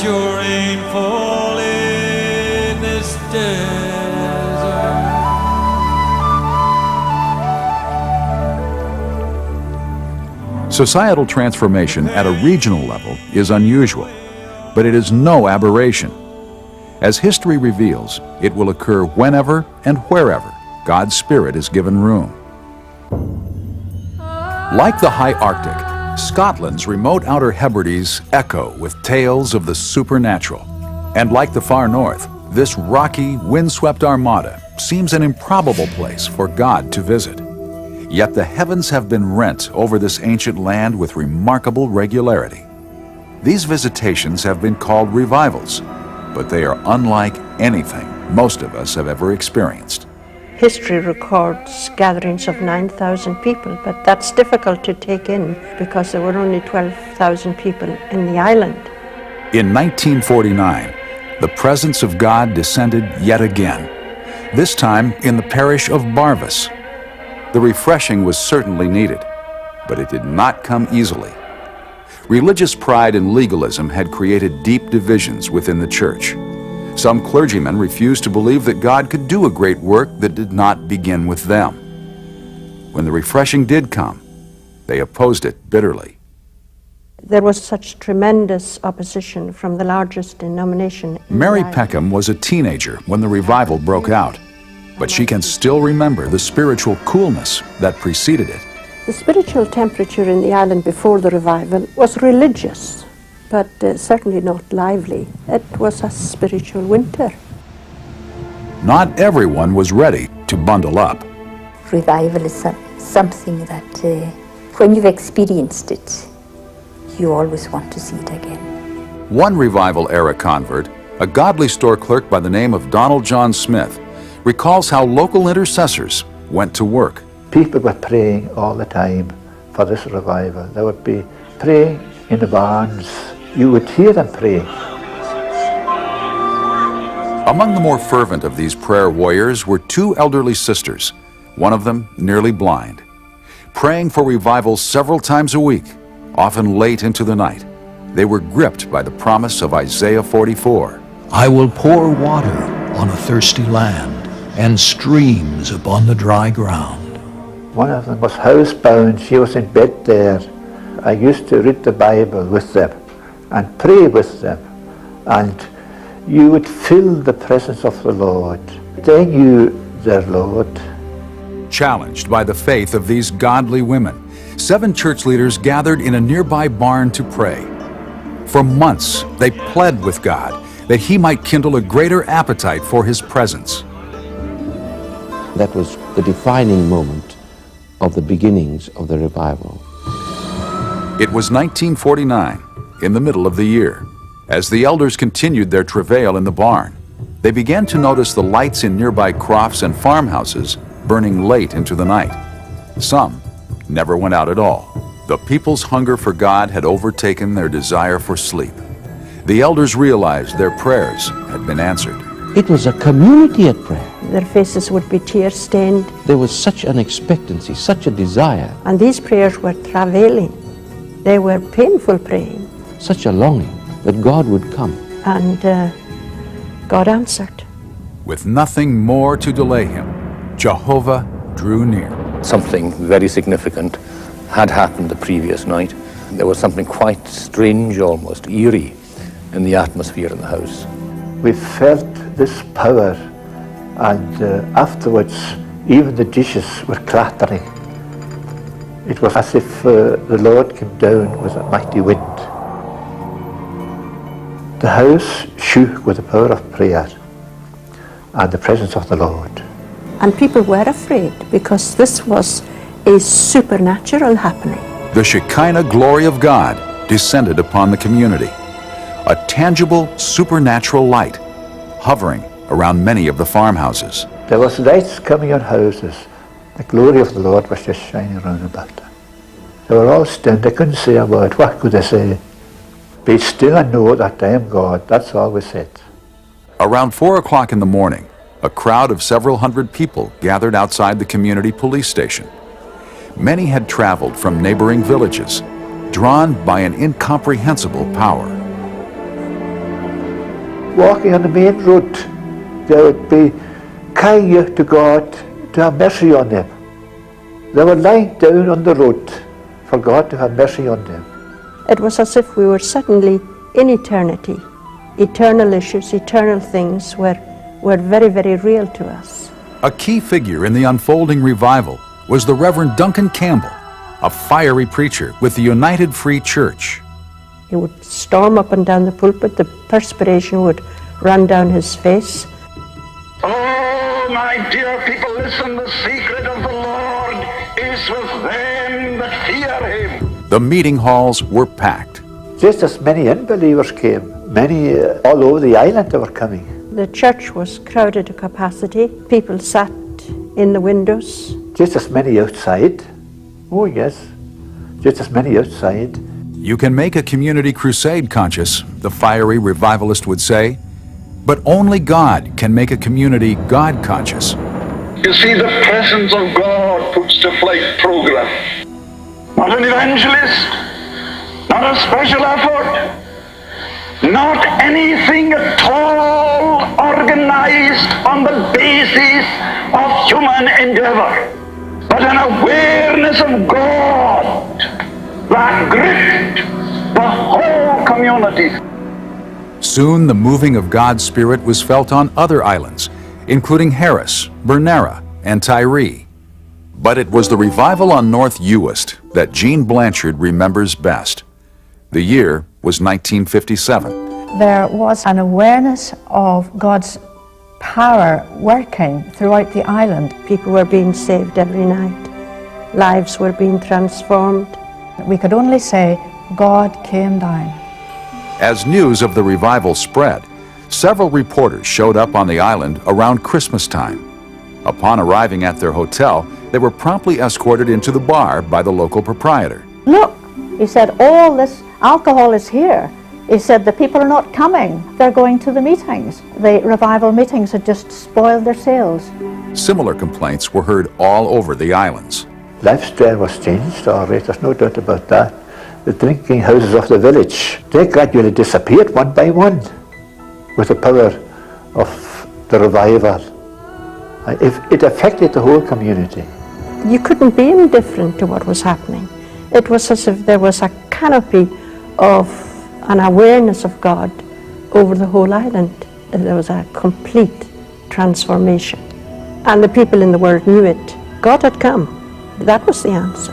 Your rainfall in this desert. Societal transformation at a regional level is unusual, but it is no aberration. As history reveals, it will occur whenever and wherever God's Spirit is given room. Like the high Arctic, Scotland's remote Outer Hebrides echo with tales of the supernatural. And like the far north, this rocky, windswept armada seems an improbable place for God to visit. Yet the heavens have been rent over this ancient land with remarkable regularity. These visitations have been called revivals, but they are unlike anything most of us have ever experienced. History records gatherings of 9,000 people, but that's difficult to take in because there were only 12,000 people in the island. In 1949, the presence of God descended yet again, this time in the parish of Barvis. The refreshing was certainly needed, but it did not come easily. Religious pride and legalism had created deep divisions within the church. Some clergymen refused to believe that God could do a great work that did not begin with them. When the refreshing did come, they opposed it bitterly. There was such tremendous opposition from the largest denomination. Mary Peckham was a teenager when the revival broke out, but she can still remember the spiritual coolness that preceded it. The spiritual temperature in the island before the revival was religious, but certainly not lively. It was a spiritual winter. Not everyone was ready to bundle up. Revival is something that when you've experienced it, you always want to see it again. One revival-era convert, a godly store clerk by the name of Donald John Smith, recalls how local intercessors went to work. People were praying all the time for this revival. They would be praying in the barns. You would hear them pray. Among the more fervent of these prayer warriors were two elderly sisters, one of them nearly blind, praying for revival several times a week, often late into the night. They were gripped by the promise of Isaiah 44. I will pour water on a thirsty land and streams upon the dry ground. One of them was housebound. She was in bed there. I used to read the Bible with them and pray with them, and you would feel the presence of the Lord. They knew their Lord. Challenged by the faith of these godly women, 7 church leaders gathered in a nearby barn to pray. For months, they pled with God that He might kindle a greater appetite for His presence. That was the defining moment of the beginnings of the revival. It was 1949, in the middle of the year. As the elders continued their travail in the barn, they began to notice the lights in nearby crofts and farmhouses burning late into the night. Some never went out at all. The people's hunger for God had overtaken their desire for sleep. The elders realized their prayers had been answered. It was a community at prayer. Their faces would be tear-stained. There was such an expectancy, such a desire. And these prayers were travailing. They were painful praying. Such a longing that God would come. And God answered. With nothing more to delay Him, Jehovah drew near. Something very significant had happened the previous night. There was something quite strange, almost eerie, in the atmosphere in the house. We felt this power, and afterwards even the dishes were clattering. It was as if the Lord came down with a mighty wind. The house shook with the power of prayer and the presence of the Lord. And people were afraid because this was a supernatural happening. The Shekinah glory of God descended upon the community, a tangible supernatural light hovering around many of the farmhouses. There was lights coming on houses. The glory of the Lord was just shining around about them. They were all stunned. They couldn't say a word. What could they say? Be still and know that I am God. That's all we said. Around 4 o'clock in the morning, a crowd of several hundred people gathered outside the community police station. Many had traveled from neighboring villages, drawn by an incomprehensible power. walking on the main road, they would be crying out to God to have mercy on them. They were lying down on the road for God to have mercy on them. It was as if we were suddenly in eternity. Eternal issues, eternal things were very, very real to us. A key figure in the unfolding revival was the Reverend Duncan Campbell, a fiery preacher with the United Free Church. He would storm up and down the pulpit, the perspiration would run down his face. Oh, my dear people, listen, the secret of the Lord is with them that fear him. The meeting halls were packed. Just as many unbelievers came, many all over the island they were coming. The church was crowded to capacity. People sat in the windows. Just as many outside. Oh yes, just as many outside. You can make a community crusade conscious, the fiery revivalist would say, but only God can make a community God conscious. You see, the presence of God puts to flight program. Not an evangelist, not a special effort, not anything at all organized on the basis of human endeavor, but an awareness of God that gripped the whole community. Soon the moving of God's Spirit was felt on other islands, including Harris, Bernera, and Tyree. But it was the revival on North Uist that Jean Blanchard remembers best. The year was 1957. There was an awareness of God's power working throughout the island. People were being saved every night. Lives were being transformed. We could only say, God came down. As news of the revival spread, several reporters showed up on the island around Christmas time. Upon arriving at their hotel, they were promptly escorted into the bar by the local proprietor. Look, he said, all this alcohol is here. He said, the people are not coming. They're going to the meetings. The revival meetings had just spoiled their sales. Similar complaints were heard all over the islands. Lifestyle was changed, all right, there's no doubt about that. The drinking houses of the village, they gradually disappeared one by one with the power of the revival. It affected the whole community. You couldn't be indifferent to what was happening. It was as if there was a canopy of an awareness of God over the whole island. There was a complete transformation. And the people in the world knew it. God had come. That was the answer.